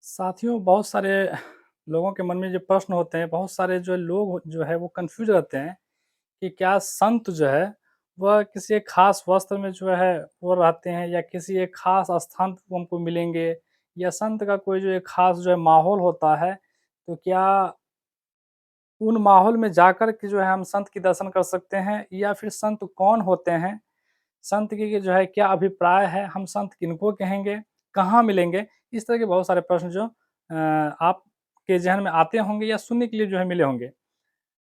साथियों, बहुत सारे लोगों के मन में जो प्रश्न होते हैं, बहुत सारे जो लोग जो है वो कन्फ्यूज़ रहते हैं कि क्या संत जो है, वह किसी एक ख़ास वस्त्र में जो है वो रहते हैं या किसी एक ख़ास स्थान पे हमको मिलेंगे या संत का कोई जो एक ख़ास जो है माहौल होता है, तो क्या उन माहौल में जाकर के जो है हम संत के दर्शन कर सकते हैं या फिर संत कौन होते हैं? संत की जो है क्या अभिप्राय है? हम संत किनको कहेंगे? कहाँ मिलेंगे? इस तरह के बहुत सारे प्रश्न जो आपके ज़हन में आते होंगे या सुनने के लिए जो है मिले होंगे।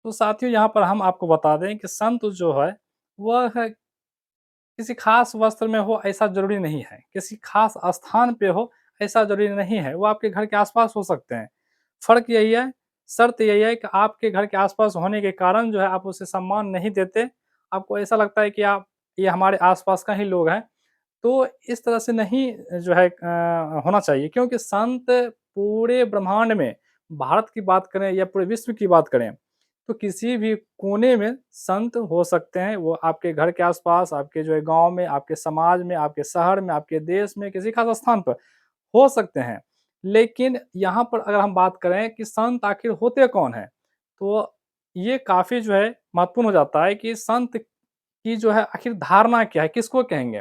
तो साथियों, यहाँ पर हम आपको बता दें कि संत जो है, वह किसी ख़ास वस्त्र में हो ऐसा ज़रूरी नहीं है। किसी ख़ास स्थान पे हो ऐसा ज़रूरी नहीं है। वो आपके घर के आस-पास हो सकते हैं। फ़र्क यही है, शर्त यही है कि आपके घर के आस-पास होने के कारण जो है आप उसे सम्मान नहीं देते। आपको ऐसा लगता है कि आप ये हमारे आस-पास का ही लोग हैं। तो इस तरह से नहीं जो है होना चाहिए, क्योंकि संत पूरे ब्रह्मांड में, भारत की बात करें या पूरे विश्व की बात करें, तो किसी भी कोने में संत हो सकते हैं। वो आपके घर के आस-पास, आपके जो है गाँव में, आपके समाज में, आपके शहर में, आपके देश में, किसी खास स्थान पर हो सकते हैं। लेकिन यहाँ पर अगर हम बात करें कि संत आखिर होते कौन हैं? तो ये काफ़ी जो है महत्वपूर्ण हो जाता है कि संत की जो है आखिर धारणा क्या है, किसको कहेंगे?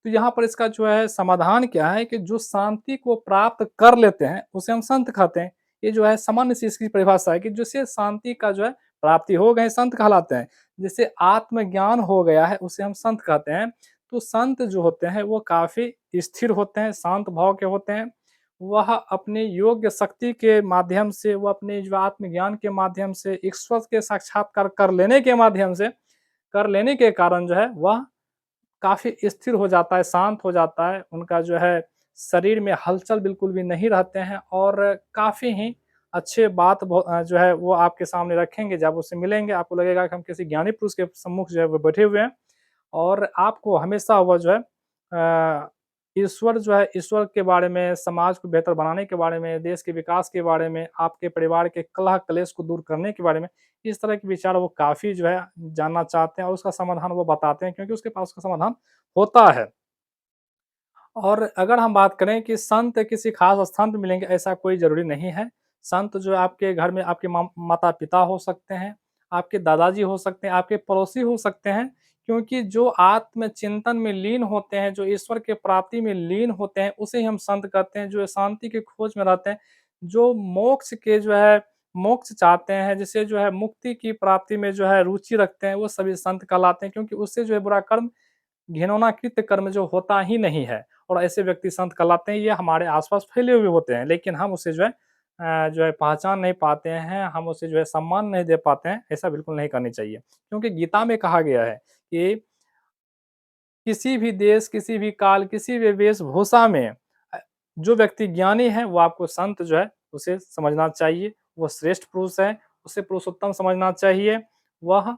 तो यहाँ पर इसका जो है समाधान क्या है कि जो शांति को प्राप्त कर लेते हैं, उसे हम संत कहते हैं। ये जो है सामान्य सी इसकी परिभाषा है कि जिसे शांति का जो है प्राप्ति हो गए, संत कहलाते हैं। जिसे आत्मज्ञान हो गया है, उसे हम संत कहते हैं। तो संत जो होते हैं, वो काफ़ी स्थिर होते हैं, शांत भाव के होते हैं। वह अपनी योग्य शक्ति के माध्यम से, वो अपने जो आत्मज्ञान के माध्यम से, ईश्वर के साक्षात्कार कर लेने के माध्यम से, कर लेने के कारण जो है वह काफ़ी स्थिर हो जाता है, शांत हो जाता है। उनका जो है शरीर में हलचल बिल्कुल भी नहीं रहते हैं और काफ़ी ही अच्छे बात जो है वो आपके सामने रखेंगे। जब उससे मिलेंगे आपको लगेगा कि हम किसी ज्ञानी पुरुष के सम्मुख जो है वो बैठे हुए हैं। और आपको हमेशा वो जो है ईश्वर जो है, ईश्वर के बारे में, समाज को बेहतर बनाने के बारे में, देश के विकास के बारे में, आपके परिवार के कलह-कलेश को दूर करने के बारे में, इस तरह के विचार वो काफ़ी जो है जानना चाहते हैं और उसका समाधान वो बताते हैं, क्योंकि उसके पास उसका समाधान होता है। और अगर हम बात करें कि संत किसी खास स्थान पे मिलेंगे, ऐसा कोई ज़रूरी नहीं है। संत जो है आपके घर में आपके माता-पिता हो सकते हैं, आपके दादाजी हो सकते हैं, आपके पड़ोसी हो सकते हैं, क्योंकि जो आत्मचिंतन में लीन होते हैं, जो ईश्वर के प्राप्ति में लीन होते हैं, उसे ही हम संत कहते हैं। जो शांति की खोज में रहते हैं, जो मोक्ष के जो है मोक्ष चाहते हैं, जिसे जो है मुक्ति की प्राप्ति में जो है रुचि रखते हैं, वो सभी संत कहलाते हैं, क्योंकि उससे जो है बुरा कर्म, घिनौना कृत्य कर्म जो होता ही नहीं है। और ऐसे व्यक्ति संत कहलाते हैं। ये हमारे आस-पास फैले हुए होते हैं, लेकिन हम उसे जो है पहचान नहीं पाते हैं, हम उसे जो है सम्मान नहीं दे पाते हैं। ऐसा बिल्कुल नहीं करनी चाहिए, क्योंकि गीता में कहा गया है कि किसी भी देश, किसी भी काल, किसी भी वेशभूषा में जो व्यक्ति ज्ञानी है, वो आपको संत जो है उसे समझना चाहिए। वो श्रेष्ठ पुरुष है, उसे पुरुषोत्तम समझना चाहिए। वह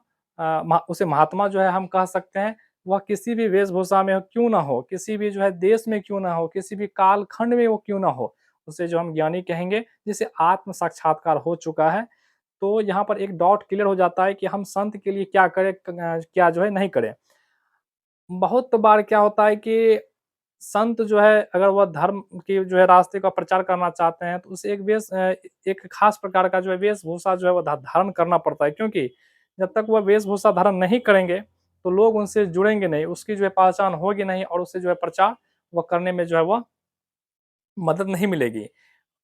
उसे महात्मा जो है हम कह सकते हैं। वह किसी भी वेशभूषा में क्यों ना हो, किसी भी जो है देश में क्यों ना हो, किसी भी कालखंड में वो क्यों ना हो, उसे जो हम ज्ञानी कहेंगे, जिसे आत्म साक्षात्कार हो चुका है। तो यहाँ पर एक डाउट क्लियर हो जाता है कि हम संत के लिए क्या करें, क्या जो है नहीं करें। बहुत बार क्या होता है कि संत जो है, अगर वह धर्म के जो है रास्ते का प्रचार करना चाहते हैं, तो उसे एक खास प्रकार का जो है वेशभूषा जो है वो धारण करना पड़ता है, क्योंकि जब तक वह वेशभूषा धारण नहीं करेंगे, तो लोग उनसे जुड़ेंगे नहीं, उसकी जो है पहचान होगी नहीं और उसे जो है प्रचार वह करने में जो है वह मदद नहीं मिलेगी।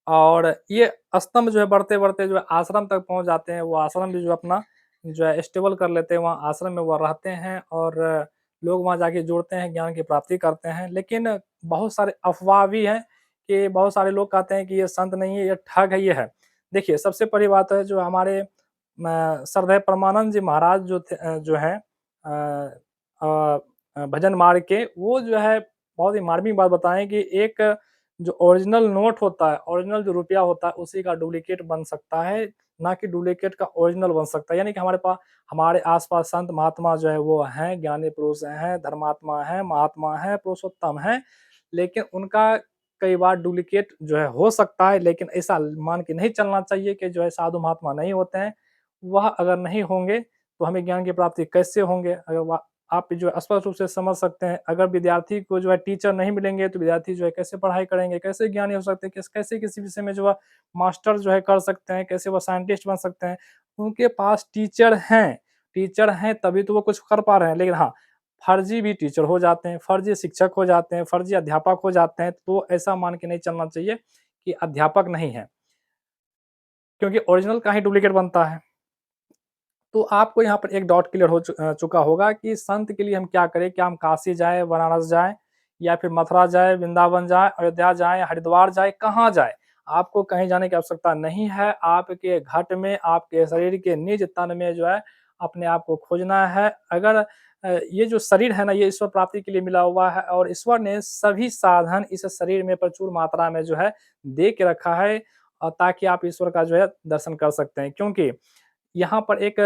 और ये स्तंभ जो है बढ़ते-बढ़ते जो है आश्रम तक पहुँच जाते हैं। वो आश्रम भी जो अपना जो है स्टेबल कर लेते हैं, वहाँ आश्रम में वो रहते हैं और लोग वहाँ जाके जुड़ते हैं, ज्ञान की प्राप्ति करते हैं। लेकिन बहुत सारे अफ़वाह भी हैं कि बहुत सारे लोग कहते हैं कि ये संत नहीं है, ये ठग है, ये है। देखिए, सबसे बड़ी बात है, जो हमारे श्रद्धेय परमानंद जी महाराज जो हैं भजन मार्ग के, वो जो है बहुत ही मार्मिक बात बताएँ कि एक जो ओरिजिनल नोट होता है, ओरिजिनल जो रुपया होता है, उसी का डुप्लीकेट बन सकता है, ना कि डुप्लीकेट का ओरिजिनल बन सकता है। यानी कि हमारे आस-पास संत महात्मा जो है वो हैं, ज्ञानी पुरुष हैं, धर्मात्मा हैं, महात्मा हैं, पुरुषोत्तम हैं, लेकिन उनका कई बार डुप्लीकेट जो है हो सकता है, लेकिन ऐसा मान के नहीं चलना चाहिए कि जो है साधु महात्मा नहीं होते हैं। वह अगर नहीं होंगे, तो हमें ज्ञान की प्राप्ति कैसे होंगे? अगर वह आप जो है स्पष्ट रूप से समझ सकते हैं। अगर विद्यार्थी को जो है टीचर नहीं मिलेंगे तो विद्यार्थी जो है कैसे पढ़ाई करेंगे, कैसे ज्ञानी हो सकते हैं, कैसे किसी विषय में जो है मास्टर जो है कर सकते हैं, कैसे वो साइंटिस्ट बन सकते हैं। उनके पास टीचर हैं तभी तो वो कुछ कर पा रहे हैं। लेकिन हाँ, फर्जी भी टीचर हो जाते हैं, फर्जी शिक्षक हो जाते हैं, फर्जी अध्यापक हो जाते हैं, तो ऐसा मान के नहीं चलना चाहिए कि अध्यापक नहीं है, क्योंकि ओरिजिनल का ही डुप्लीकेट बनता है। तो आपको यहाँ पर एक डाउट क्लियर हो चुका होगा कि संत के लिए हम क्या करें? क्या हम काशी जाएँ, बनारस जाएँ या फिर मथुरा जाएँ, वृंदावन जाएँ, अयोध्या जाएँ, हरिद्वार जाएँ, कहाँ जाएँ? आपको कहीं जाने की आवश्यकता नहीं है। आपके घट में, आपके शरीर के निज तन में जो है अपने आप को खोजना है। अगर ये जो शरीर है ना, ये ईश्वर प्राप्ति के लिए मिला हुआ है और ईश्वर ने सभी साधन इस शरीर में प्रचुर मात्रा में जो है दे के रखा है ताकि आप ईश्वर का जो है दर्शन कर सकते हैं। क्योंकि यहाँ पर एक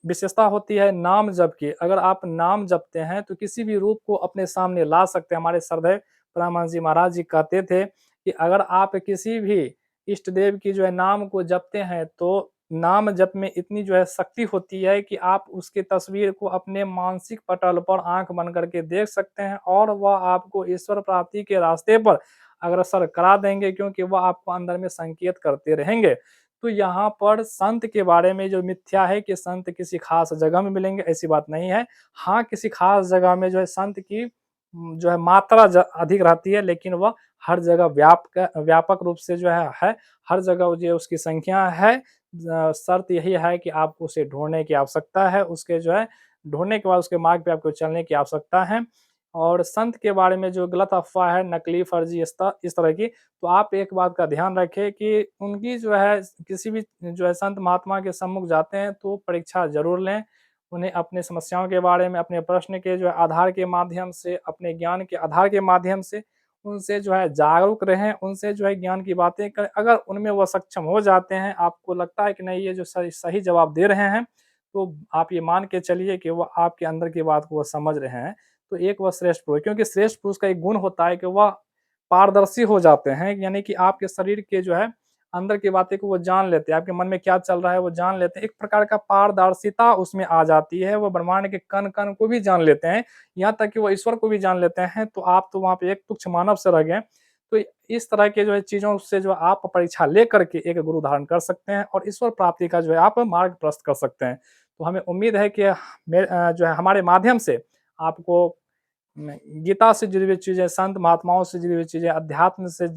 विशेषता होती है नाम जप की। अगर आप नाम जपते हैं तो किसी भी रूप को अपने सामने ला सकते हैं। हमारे श्रद्धेय परमहंस जी महाराज जी कहते थे कि अगर आप किसी भी इष्ट देव की जो है नाम को जपते हैं तो नाम जप में इतनी जो है शक्ति होती है कि आप उसकी तस्वीर को अपने मानसिक पटल पर आँख बंद करके देख सकते हैं और वह आपको ईश्वर प्राप्ति के रास्ते पर अग्रसर करा देंगे, क्योंकि वह आपको अंदर में संकेत करते रहेंगे। तो यहाँ पर संत के बारे में जो मिथ्या है कि संत किसी खास जगह में मिलेंगे, ऐसी बात नहीं है। हाँ, किसी खास जगह में जो है संत की जो है मात्रा अधिक रहती है, लेकिन वह हर जगह व्यापक रूप से जो है हर जगह जो उसकी संख्या है। शर्त यही है कि आपको उसे ढूँढने की आवश्यकता है, उसके जो है ढूँढने के बाद उसके मार्ग पे आपको चलने की आवश्यकता है। और संत के बारे में जो गलत अफ़वाह है, नकली, फर्जी इस तरह की, तो आप एक बात का ध्यान रखें कि उनकी जो है किसी भी जो है संत महात्मा के सम्मुख जाते हैं तो परीक्षा ज़रूर लें। उन्हें अपनी समस्याओं के बारे में, अपने प्रश्न के जो है आधार के माध्यम से, अपने ज्ञान के आधार के माध्यम से उनसे जो है जागरूक रहें, उनसे जो है ज्ञान की बातें करें। अगर उनमें वो सक्षम हो जाते हैं, आपको लगता है कि नहीं ये जो सही सही जवाब दे रहे हैं, तो आप ये मान के चलिए कि वो आपके अंदर की बात को वो समझ रहे हैं। तो एक वह श्रेष्ठ पुरुष, क्योंकि श्रेष्ठ पुरुष का एक गुण होता है कि वह पारदर्शी हो जाते हैं, यानी कि आपके शरीर के जो है अंदर की बातें को वो जान लेते हैं, आपके मन में क्या चल रहा है वो जान लेते हैं। एक प्रकार का पारदर्शिता उसमें आ जाती है, वो ब्रह्मांड के कण-कण को भी जान लेते हैं, यहाँ तक कि वो ईश्वर को भी जान लेते हैं, तो आप तो वहाँ पे एक तुच्छ मानव से रह गए। तो इस तरह के जो है चीज़ों से जो आप परीक्षा लेकर के एक गुरु धारण कर सकते हैं और ईश्वर प्राप्ति का जो है आप मार्ग प्रशस्त कर सकते हैं। तो हमें उम्मीद है कि जो है हमारे माध्यम से आपको गीता से जुड़ी हुई चीज़ें, संत महात्माओं से जुड़ी हुई चीज़ें, अध्यात्म से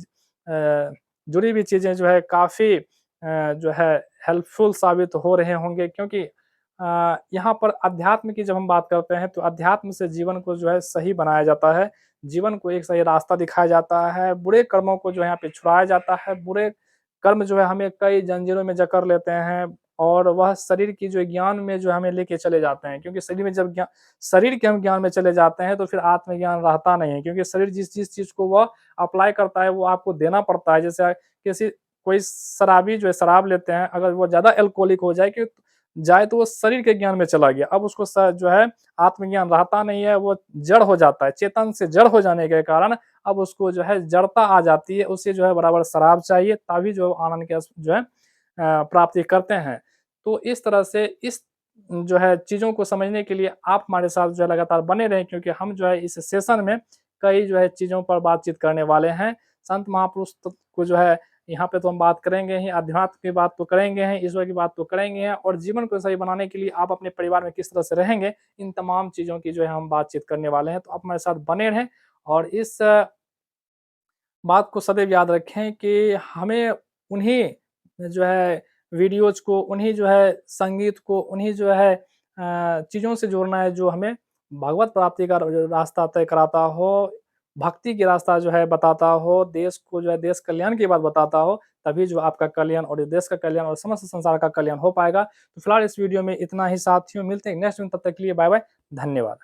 जुड़ी हुई चीज़ें जो है काफ़ी जो है हेल्पफुल साबित हो रहे होंगे, क्योंकि यहाँ पर अध्यात्म की जब हम बात करते हैं तो अध्यात्म से जीवन को जो है सही बनाया जाता है। जीवन को एक सही रास्ता दिखाया जाता है, बुरे कर्मों को जो है यहाँ पे छुड़ाया जाता है। बुरे कर्म जो है हमें कई जंजीरों में जकड़ लेते हैं और वह शरीर की जो ज्ञान में जो हमें लेके चले जाते हैं, क्योंकि शरीर के हम ज्ञान में चले जाते हैं तो फिर आत्मज्ञान रहता नहीं है, क्योंकि शरीर जिस चीज़ को वह अप्लाई करता है वो आपको देना पड़ता है। जैसे किसी कोई शराबी जो है शराब लेते हैं, अगर वो ज़्यादा अल्कोहलिक हो जाए तो वो शरीर के ज्ञान में चला गया। अब उसको जो है आत्मज्ञान रहता नहीं है, वो जड़ हो जाता है। चेतन से जड़ हो जाने के कारण अब उसको जो है जड़ता आ जाती है, उसे जो है बराबर शराब चाहिए तभी जो आनंद के जो है प्राप्ति करते हैं। तो इस तरह से इस जो है चीज़ों को समझने के लिए आप हमारे साथ जो है लगातार बने रहें, क्योंकि हम जो है इस सेशन में कई जो है चीज़ों पर बातचीत करने वाले हैं। संत महापुरुष को जो है यहाँ पे तो हम बात करेंगे ही, अध्यात्म की बात तो करेंगे ही, ईश्वर की बात तो करेंगे हैं और जीवन को सही बनाने के लिए आप अपने परिवार में किस तरह से रहेंगे, इन तमाम चीज़ों की जो है हम बातचीत करने वाले हैं। तो आप हमारे साथ बने रहें और इस बात को सदैव याद रखें कि हमें उन्हीं जो है वीडियोज़ को, उन्हीं जो है संगीत को, उन्हीं जो है चीज़ों से जोड़ना है जो हमें भगवत प्राप्ति का रास्ता तय कराता हो, भक्ति की रास्ता जो है बताता हो, देश को जो है देश कल्याण की बात बताता हो, तभी जो आपका कल्याण और ये देश का कल्याण और समस्त संसार का कल्याण हो पाएगा। तो फिलहाल इस वीडियो में इतना ही साथियों, मिलते हैं नेक्स्ट में, तब तक के लिए बाय-बाय, धन्यवाद।